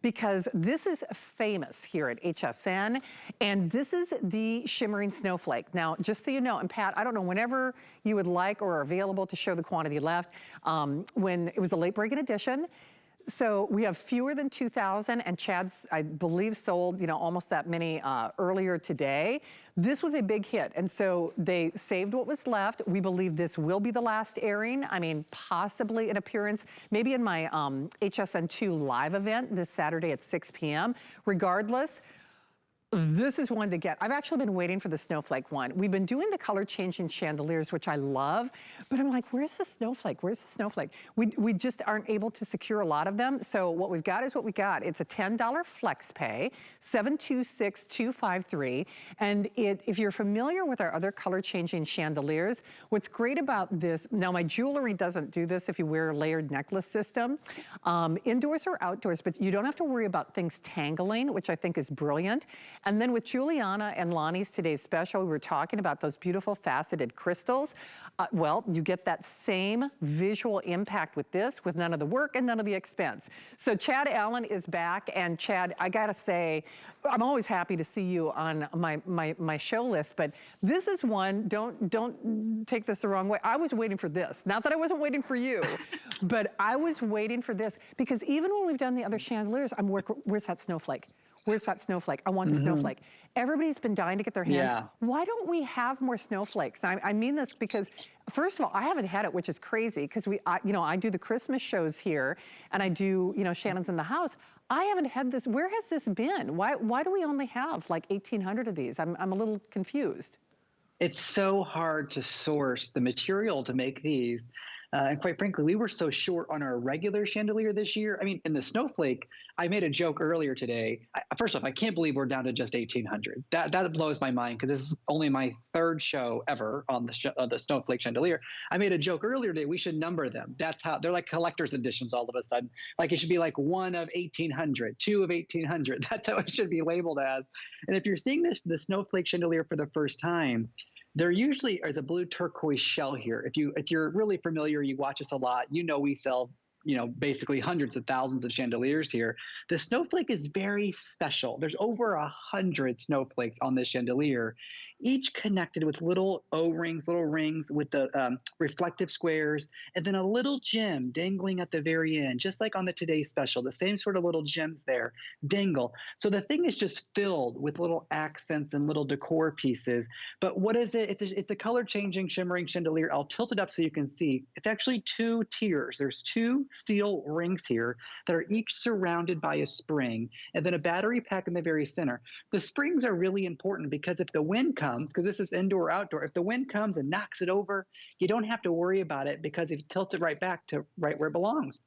because this is famous here at HSN, and this is the Shimmering Snowflake. Now, just so you know, and Pat, I don't know, whenever you would like or are available to show the quantity left, when it was a late breaking edition, so we have fewer than 2,000, and Chad's, I believe, sold, you know, almost that many earlier today. This was a big hit, and so they saved what was left. We believe this will be the last airing. I mean, possibly an appearance, maybe in my HSN2 live event this Saturday at 6 p.m. Regardless, this is one to get. I've actually been waiting for the snowflake one. We've been doing the color changing chandeliers, which I love, but I'm like, where's the snowflake? Where's the snowflake? We just aren't able to secure a lot of them. So what we've got is what we got. It's a $10 flex pay, 726-253. And if you're familiar with our other color changing chandeliers, what's great about this, now my jewelry doesn't do this if you wear a layered necklace system, indoors or outdoors, but you don't have to worry about things tangling, which I think is brilliant. And then with Juliana and Lonnie's today's special, we were talking about those beautiful faceted crystals. Well, you get that same visual impact with this, with none of the work and none of the expense. So Chad Allen is back, and Chad, I gotta say, I'm always happy to see you on my show list, but this is one, don't take this the wrong way. I was waiting for this. Not that I wasn't waiting for you, but I was waiting for this, because even when we've done the other chandeliers, where's that snowflake? Where's that snowflake? I want the snowflake. Everybody's been dying to get their hands. Yeah. Why don't we have more snowflakes? I mean this because, first of all, I haven't had it, which is crazy, because you know, I do the Christmas shows here, and I do, you know, Shannon's in the House. I haven't had this. Where has this been? Why do we only have like 1,800 of these? I'm a little confused. It's so hard to source the material to make these. And quite frankly, we were so short on our regular chandelier this year. I mean, in the snowflake, I made a joke earlier today. First off, I can't believe we're down to just 1,800. That blows my mind, because this is only my third show ever on the snowflake chandelier. I made a joke earlier today. We should number them. That's how they're like collector's editions all of a sudden. Like it should be like 1 of 1,800, 2 of 1,800. That's how it should be labeled as. And if you're seeing the snowflake chandelier for the first time, there usually is a blue turquoise shell here. If you're really familiar, you watch us a lot, you know we sell, you know, basically hundreds of thousands of chandeliers here. The snowflake is very special. There's over 100 snowflakes on this chandelier, each connected with little O-rings, little rings with the reflective squares, and then a little gem dangling at the very end, just like on the Today Special, the same sort of little gems there, dangle. So the thing is just filled with little accents and little decor pieces. But what is it? It's a color-changing shimmering chandelier. I'll tilt it up so you can see. It's actually 2 tiers. There's 2 steel rings here that are each surrounded by a spring, and then a battery pack in the very center. The springs are really important, because if the wind comes, because this is indoor or outdoor, if the wind comes and knocks it over, you don't have to worry about it, because if you tilt it right back to right where it belongs.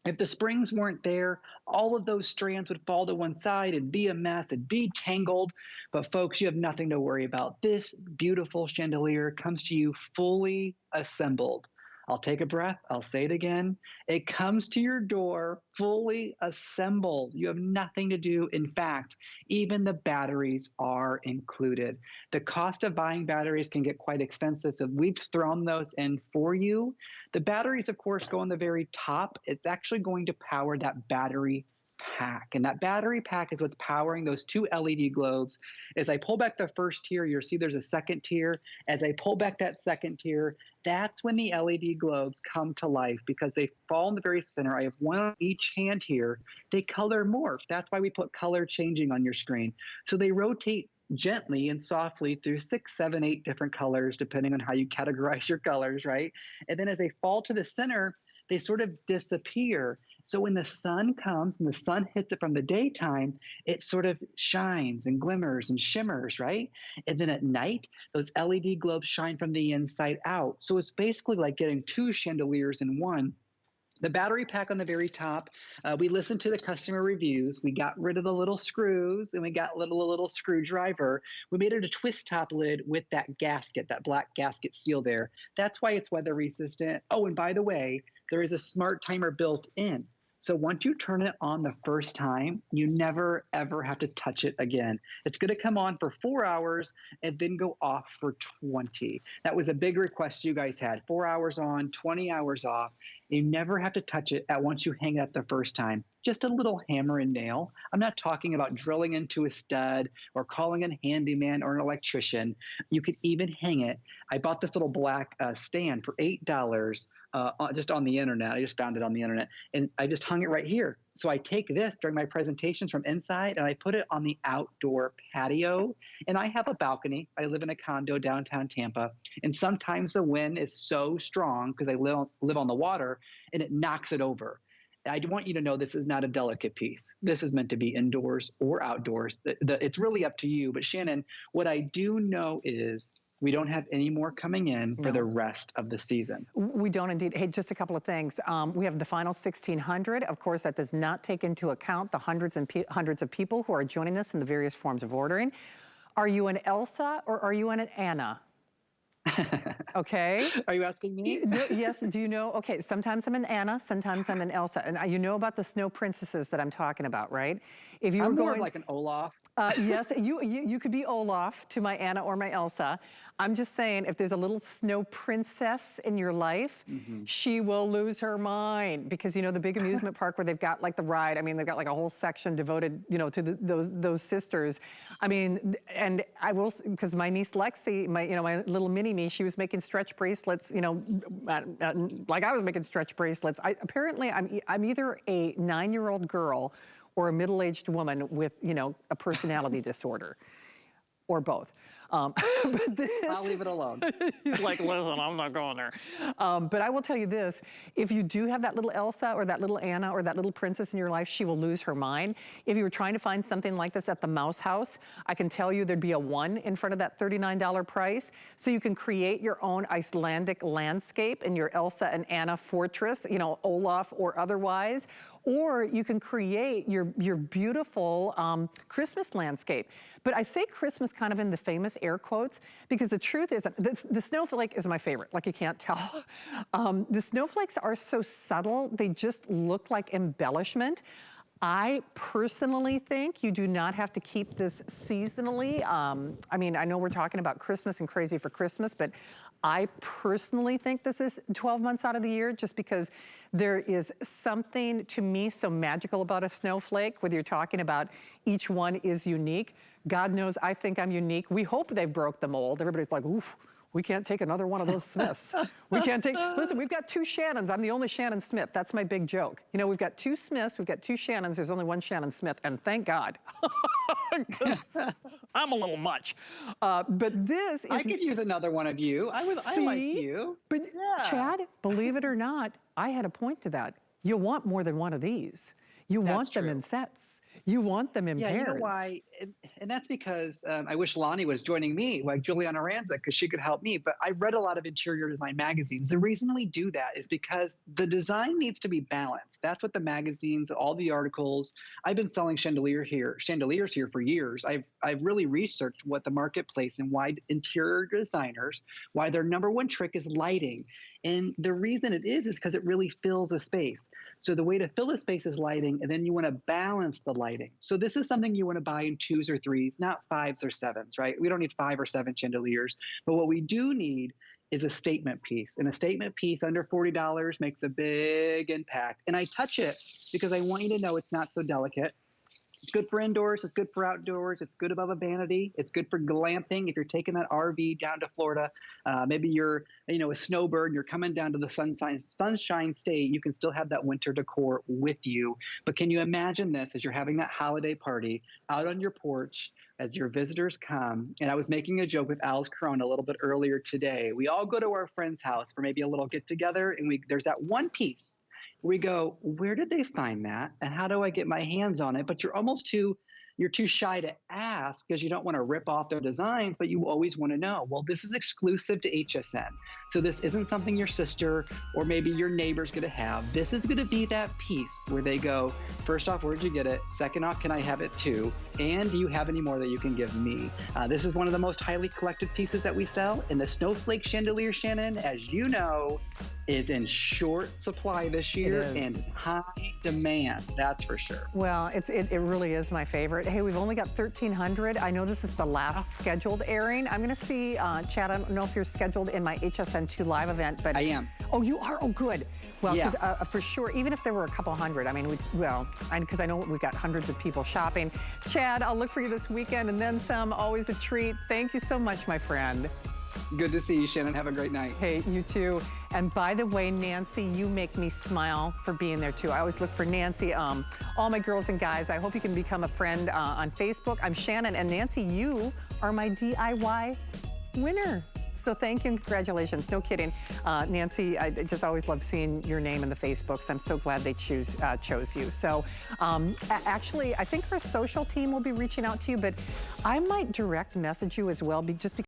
If the springs weren't there, all of those strands would fall to one side and be a mess, it'd be tangled. But folks, you have nothing to worry about. This beautiful chandelier comes to you fully assembled. I'll take a breath. I'll say it again. It comes to your door fully assembled. You have nothing to do. In fact, even the batteries are included. The cost of buying batteries can get quite expensive, so we've thrown those in for you. The batteries, of course, go on the very top. It's actually going to power that battery pack, and that battery pack is what's powering those 2 LED globes. As I pull back the first tier, you'll see there's a second tier. As I pull back that second tier, that's when the LED globes come to life, because they fall in the very center. I have one on each hand here. They color morph. That's why we put color changing on your screen. So they rotate gently and softly through 6, 7, 8 different colors, depending on how you categorize your colors, right? And then as they fall to the center, they sort of disappear. So when the sun comes and the sun hits it from the daytime, it sort of shines and glimmers and shimmers, right? And then at night, those LED globes shine from the inside out. So it's basically like getting 2 chandeliers in one. The battery pack on the very top, we listened to the customer reviews. We got rid of the little screws, and we got a little screwdriver. We made it a twist top lid with that gasket, that black gasket seal there. That's why it's weather resistant. Oh, and by the way, there is a smart timer built in. So once you turn it on the first time, you never ever have to touch it again. It's going to come on for 4 hours and then go off for 20. That was a big request you guys had. 4 hours on, 20 hours off. You never have to touch it at once you hang it up the first time. Just a little hammer and nail. I'm not talking about drilling into a stud or calling a handyman or an electrician. You could even hang it. I bought this little black stand for $8 just on the internet. I just found it on the internet, and I just hung it right here. So I take this during my presentations from inside and I put it on the outdoor patio. And I have a balcony. I live in a condo downtown Tampa. And sometimes the wind is so strong because I live on the water and it knocks it over. I want you to know this is not a delicate piece. This is meant to be indoors or outdoors. It's really up to you. But Shannon, what I do know is we don't have any more coming in for the rest of the season. We don't indeed. Hey, just a couple of things. We have the final 1,600. Of course, that does not take into account the hundreds of people who are joining us in the various forms of ordering. Are you an Elsa or are you an Anna? Okay. Are you asking me? Yes. Do you know? Okay. Sometimes I'm an Anna. Sometimes I'm an Elsa. And you know about the snow princesses that I'm talking about, right? If you I'm were more going like an Olaf. Yes, you could be Olaf to my Anna or my Elsa. I'm just saying, if there's a little snow princess in your life, she will lose her mind, because you know the big amusement park where they've got like the ride. I mean, they've got like a whole section devoted, you know, to those sisters. I mean, and I will, because my niece Lexi, my little mini me, she was making stretch bracelets, you know, like I was making stretch bracelets. Apparently, I'm either a 9-year-old girl or a middle-aged woman with, you know, a personality disorder, or both. But I'll leave it alone. He's like, listen, I'm not going there. But I will tell you this, if you do have that little Elsa or that little Anna or that little princess in your life, she will lose her mind. If you were trying to find something like this at the Mouse House, I can tell you there'd be a 1 in front of that $39 price. So you can create your own Icelandic landscape in your Elsa and Anna fortress, you know, Olaf or otherwise. Or you can create your beautiful Christmas landscape. But I say Christmas kind of in the famous air quotes, because the truth is, the snowflake is my favorite, like you can't tell. The snowflakes are so subtle, they just look like embellishment. I personally think you do not have to keep this seasonally. I mean, I know we're talking about Christmas and crazy for Christmas, but I personally think this is 12 months out of the year, just because there is something to me so magical about a snowflake, whether you're talking about each one is unique. God knows I think I'm unique. We hope they broke the mold. Everybody's like, oof, we can't take another one of those Smiths. We can't take, listen, we've got 2 Shannons. I'm the only Shannon Smith. That's my big joke. You know, we've got 2 Smiths, we've got 2 Shannons. There's only 1 Shannon Smith, and thank God, because I'm a little much. But this is— I could use another one of you. I like you. But Chad, believe it or not, I had a point to that. You want more than one of these. You want them in sets. You want them in pairs. You know why? And that's because I wish Lonnie was joining me, like Juliana Ranza, because she could help me. But I read a lot of interior design magazines. The reason we do that is because the design needs to be balanced. That's what the magazines, all the articles. I've been selling chandeliers here for years. I've really researched what the marketplace and why interior designers, why their #1 trick is lighting. And the reason it is because it really fills a space. So the way to fill a space is lighting, and then you want to balance the lighting. So this is something you want to buy in 2s or 3s, not 5s or 7s, right? We don't need 5 or 7 chandeliers. But what we do need is a statement piece. And a statement piece under $40 makes a big impact. And I touch it because I want you to know it's not so delicate. It's good for indoors. It's good for outdoors. It's good above a vanity. It's good for glamping. If you're taking that RV down to Florida, maybe you're, you know, a snowbird, and you're coming down to the sunshine state, you can still have that winter decor with you. But can you imagine this as you're having that holiday party out on your porch as your visitors come? And I was making a joke with Al's Corona a little bit earlier today. We all go to our friend's house for maybe a little get together, and there's that one piece. We go, where did they find that? And how do I get my hands on it? But you're almost too you're too shy to ask because you don't want to rip off their designs, but you always want to know, well, this is exclusive to HSN. So this isn't something your sister or maybe your neighbor's going to have. This is going to be that piece where they go, first off, where'd you get it? Second off, can I have it too? And do you have any more that you can give me? This is one of the most highly collected pieces that we sell. And the Snowflake Chandelier, Shannon, as you know, is in short supply this year and high demand, that's for sure. Well, it really is my favorite. Hey, we've only got 1,300. I know this is the last scheduled airing. I'm gonna see, Chad, I don't know if you're scheduled in my HSN2 live event, but— I am. Oh, you are? Oh, good. Well, Yeah. because for sure, even if there were a couple hundred, I mean, because I know we've got hundreds of people shopping. Chad, I'll look for you this weekend and then some. Always a treat. Thank you so much, my friend. Good to see you, Shannon. Have a great night. Hey, you too. And by the way, Nancy, you make me smile for being there too. I always look for Nancy. All my girls and guys, I hope you can become a friend on Facebook. I'm Shannon, and Nancy, you are my DIY winner. So thank you and congratulations. No kidding. Nancy, I just always love seeing your name in the Facebooks. I'm so glad they chose you. So actually, I think our social team will be reaching out to you, but I might direct message you as well, just because